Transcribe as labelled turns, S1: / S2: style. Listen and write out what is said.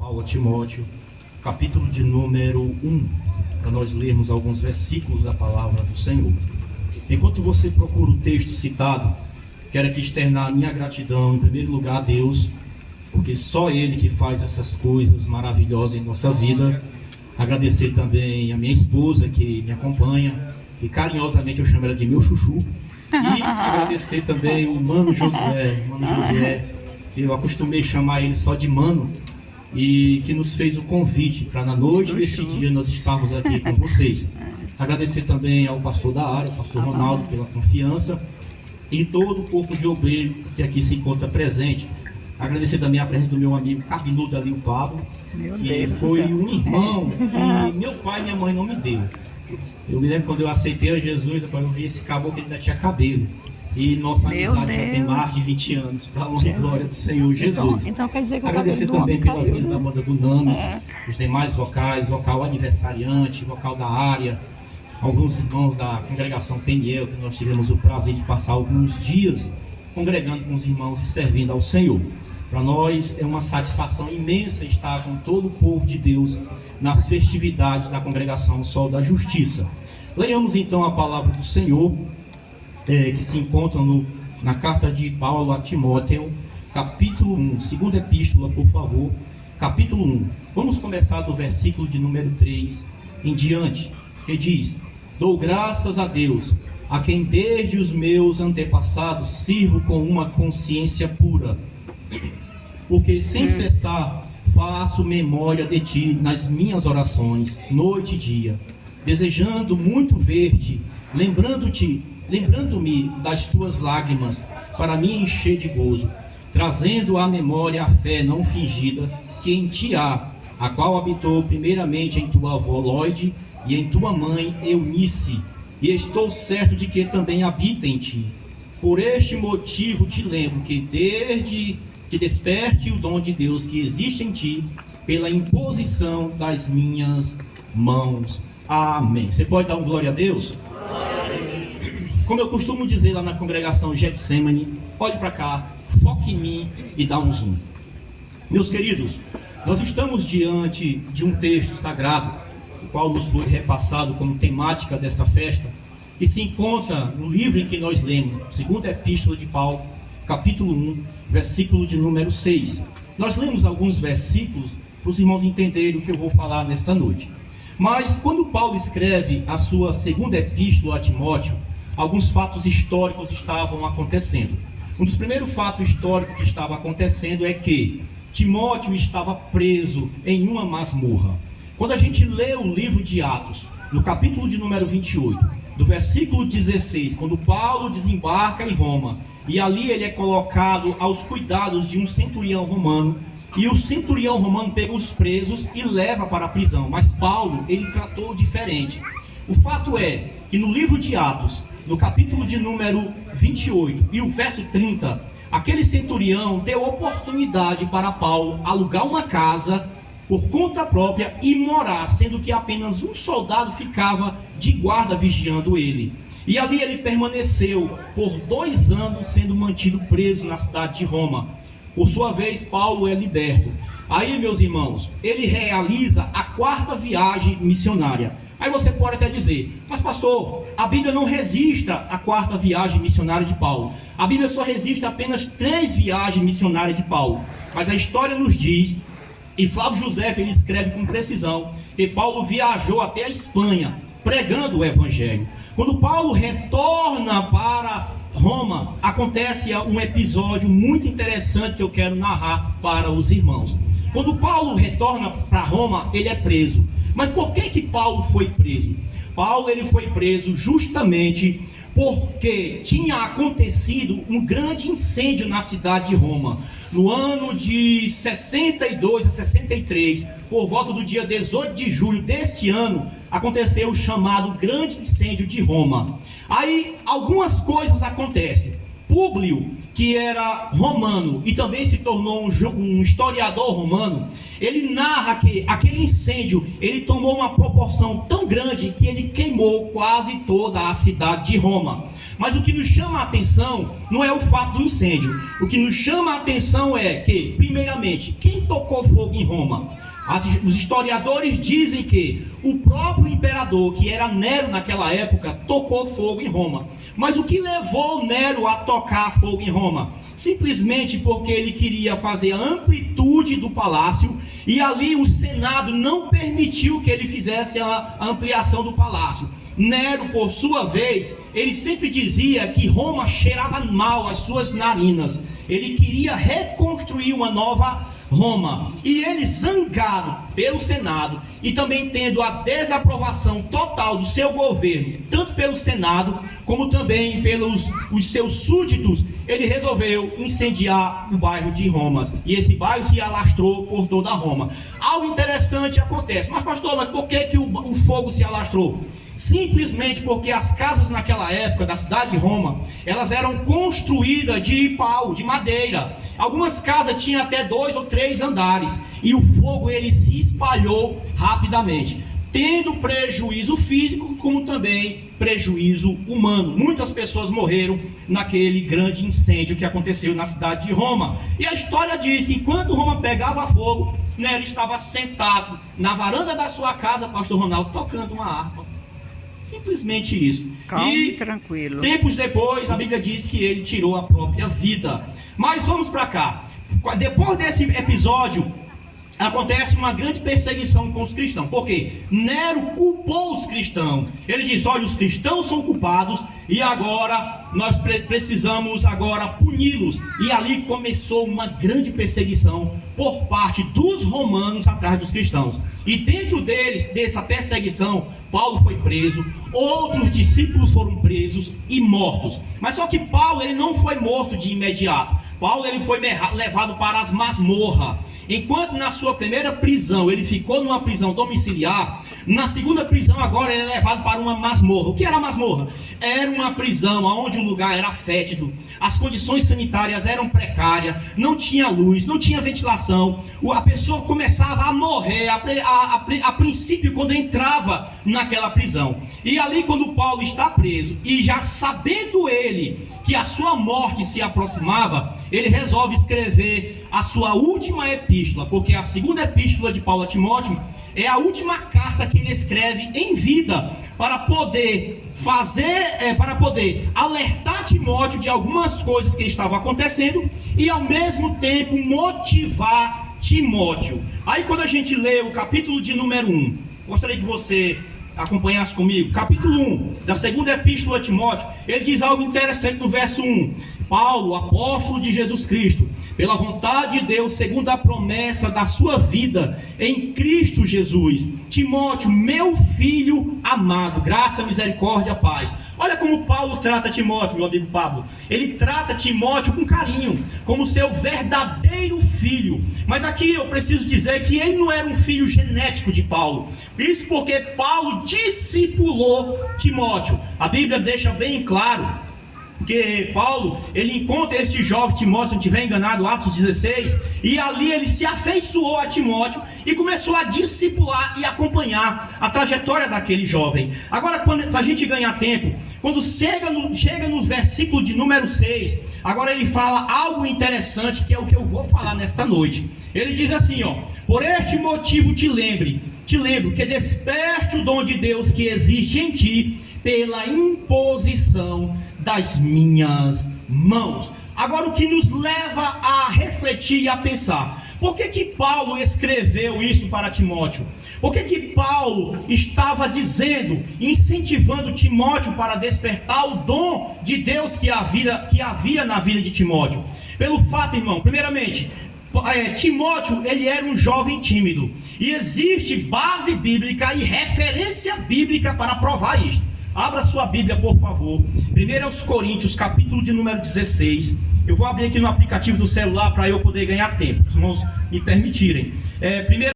S1: Paulo a Timóteo, capítulo de número 1, para nós lermos alguns versículos da palavra do Senhor. Enquanto você procura o texto citado, quero aqui externar a minha gratidão, em primeiro lugar, a Deus, porque só Ele que faz essas coisas maravilhosas em nossa vida. Agradecer também a minha esposa que me acompanha, e carinhosamente eu chamo ela de meu chuchu. E agradecer também o Mano José, que eu acostumei chamar ele só de Mano, e que nos fez o convite para na noite desse dia nós estarmos aqui com vocês. Agradecer também ao pastor da área, o pastor Ronaldo, pela confiança, e todo o corpo de obreiro que aqui se encontra presente. Agradecer também a presença do meu amigo cabeludo ali, o Pablo, que foi um irmão que meu pai e minha mãe não me deu. Eu me lembro quando eu aceitei a Jesus, depois eu vi esse caboclo que ainda tinha cabelo. E nossa amizade já tem mais de 20 anos, para a honra e glória do Senhor Jesus.
S2: Então quer dizer que
S1: agradecer também pela vida da banda do Names, os demais vocais, vocal aniversariante, vocal da área, alguns irmãos da congregação Peniel, que nós tivemos o prazer de passar alguns dias congregando com os irmãos e servindo ao Senhor. Para nós é uma satisfação imensa estar com todo o povo de Deus nas festividades da congregação Sol da Justiça. Leiamos então a palavra do Senhor, que se encontra na carta de Paulo a Timóteo, capítulo 1, segunda epístola, por favor, capítulo 1. Vamos começar do versículo de número 3 em diante, que diz: Dou graças a Deus, a quem desde os meus antepassados sirvo com uma consciência pura, porque sem cessar faço memória de ti nas minhas orações, noite e dia, desejando muito ver-te, lembrando-me das tuas lágrimas, para me encher de gozo, trazendo à memória a fé não fingida que em ti há, a qual habitou primeiramente em tua avó Lóide e em tua mãe Eunice, e estou certo de que também habita em ti. Por este motivo te lembro que desde que desperte o dom de Deus que existe em ti, pela imposição das minhas mãos. Amém. Você pode dar um glória a Deus? Como eu costumo dizer lá na congregação Getsemane, olhe para cá, foque em mim e dá um zoom. Meus queridos, nós estamos diante de um texto sagrado, o qual nos foi repassado como temática dessa festa, que se encontra no livro em que nós lemos, segunda epístola de Paulo, capítulo 1, versículo de número 6. Nós lemos alguns versículos para os irmãos entenderem o que eu vou falar nesta noite. Mas quando Paulo escreve a sua segunda epístola a Timóteo, alguns fatos históricos estavam acontecendo. Um dos primeiros fatos históricos que estava acontecendo é que Timóteo estava preso em uma masmorra. Quando a gente lê o livro de Atos, no capítulo de número 28, do versículo 16, quando Paulo desembarca em Roma, e ali ele é colocado aos cuidados de um centurião romano, e o centurião romano pega os presos e leva para a prisão. Mas Paulo, ele tratou diferente. O fato é que no livro de Atos, no capítulo de número 28 e o verso 30, aquele centurião deu oportunidade para Paulo alugar uma casa por conta própria e morar, sendo que apenas um soldado ficava de guarda vigiando ele. E ali ele permaneceu por 2 anos sendo mantido preso na cidade de Roma. Por sua vez, Paulo é liberto. Aí, meus irmãos, ele realiza a 4ª viagem missionária. Aí você pode até dizer: mas pastor, a Bíblia não registra a 4ª viagem missionária de Paulo. A Bíblia só registra apenas 3 viagens missionárias de Paulo. Mas a história nos diz, e Flávio José ele escreve com precisão, que Paulo viajou até a Espanha pregando o Evangelho. Quando Paulo retorna para Roma, acontece um episódio muito interessante que eu quero narrar para os irmãos. Quando Paulo retorna para Roma, ele é preso. Mas por que Paulo foi preso? Paulo ele foi preso justamente porque tinha acontecido um grande incêndio na cidade de Roma. No ano de 62 a 63, por volta do dia 18 de julho deste ano, aconteceu o chamado grande incêndio de Roma. Aí algumas coisas acontecem. Públio, que era romano e também se tornou um historiador romano, ele narra que aquele incêndio ele tomou uma proporção tão grande que ele queimou quase toda a cidade de Roma. Mas o que nos chama a atenção não é o fato do incêndio. O que nos chama a atenção é que, primeiramente, quem tocou fogo em Roma? Os historiadores dizem que o próprio imperador, que era Nero naquela época, tocou fogo em Roma. Mas o que levou Nero a tocar fogo em Roma? Simplesmente porque ele queria fazer a amplitude do palácio, e ali o Senado não permitiu que ele fizesse a ampliação do palácio. Nero, por sua vez, ele sempre dizia que Roma cheirava mal as suas narinas. Ele queria reconstruir uma nova Roma, e eles zangaram pelo Senado, e também tendo a desaprovação total do seu governo, tanto pelo Senado, como também pelos os seus súditos, ele resolveu incendiar o bairro de Roma, e esse bairro se alastrou por toda Roma. Algo interessante acontece, mas pastor, mas por que o fogo se alastrou? Simplesmente porque as casas naquela época da cidade de Roma, elas eram construídas de pau, de madeira. Algumas casas tinham até 2 ou 3 andares, e o fogo ele se espalhou rapidamente, tendo prejuízo físico como também prejuízo humano. Muitas pessoas morreram naquele grande incêndio que aconteceu na cidade de Roma. E a história diz que enquanto Roma pegava fogo, Nero estava sentado na varanda da sua casa, pastor Ronaldo, tocando uma harpa. Simplesmente isso.
S2: Calmo
S1: e
S2: tranquilo.
S1: Tempos depois, a Bíblia diz que ele tirou a própria vida. Mas vamos para cá. Depois desse episódio, acontece uma grande perseguição com os cristãos. Por quê? Nero culpou os cristãos. Ele disse: olha, os cristãos são culpados e agora nós precisamos agora puni-los. E ali começou uma grande perseguição por parte dos romanos atrás dos cristãos. E dentro dessa perseguição, Paulo foi preso, outros discípulos foram presos e mortos. Mas só que Paulo ele não foi morto de imediato. Paulo ele foi levado para as masmorras. Enquanto na sua primeira prisão ele ficou numa prisão domiciliar, na segunda prisão agora ele é levado para uma masmorra. O que era a masmorra? Era uma prisão onde o lugar era fétido, as condições sanitárias eram precárias, não tinha luz, não tinha ventilação, a pessoa começava a morrer a princípio quando entrava naquela prisão. E ali quando Paulo está preso, e já sabendo ele que a sua morte se aproximava, ele resolve escrever a sua última epístola, porque a segunda epístola de Paulo a Timóteo é a última carta que ele escreve em vida, para poder alertar Timóteo de algumas coisas que estavam acontecendo e ao mesmo tempo motivar Timóteo. Aí quando a gente lê o capítulo de número 1, gostaria que você acompanhasse comigo, capítulo 1 da segunda epístola a Timóteo, ele diz algo interessante no verso 1. Paulo, apóstolo de Jesus Cristo, pela vontade de Deus, segundo a promessa da sua vida em Cristo Jesus, Timóteo, meu filho amado, graça, misericórdia, paz. Olha como Paulo trata Timóteo, meu amigo Pablo. Ele trata Timóteo com carinho, como seu verdadeiro filho. Mas aqui eu preciso dizer que ele não era um filho genético de Paulo. Isso porque Paulo discipulou Timóteo. A Bíblia deixa bem claro que Paulo, ele encontra este jovem Timóteo, se não estiver enganado, Atos 16, e ali ele se afeiçoou a Timóteo e começou a discipular e acompanhar a trajetória daquele jovem. Agora, para a gente ganhar tempo, quando chega no versículo de número 6, agora ele fala algo interessante, que é o que eu vou falar nesta noite. Ele diz assim, ó: por este motivo te lembro que desperte o dom de Deus que existe em ti pela imposição das minhas mãos. Agora, o que nos leva a refletir e a pensar: por que Paulo escreveu isso para Timóteo? Por que Paulo estava dizendo, incentivando Timóteo para despertar o dom de Deus que havia na vida de Timóteo? Pelo fato, irmão, primeiramente, Timóteo, ele era um jovem tímido, e existe base bíblica e referência bíblica para provar isto. Abra sua Bíblia, por favor. 1 Coríntios, capítulo de número 16. Eu vou abrir aqui no aplicativo do celular para eu poder ganhar tempo, se os irmãos me permitirem.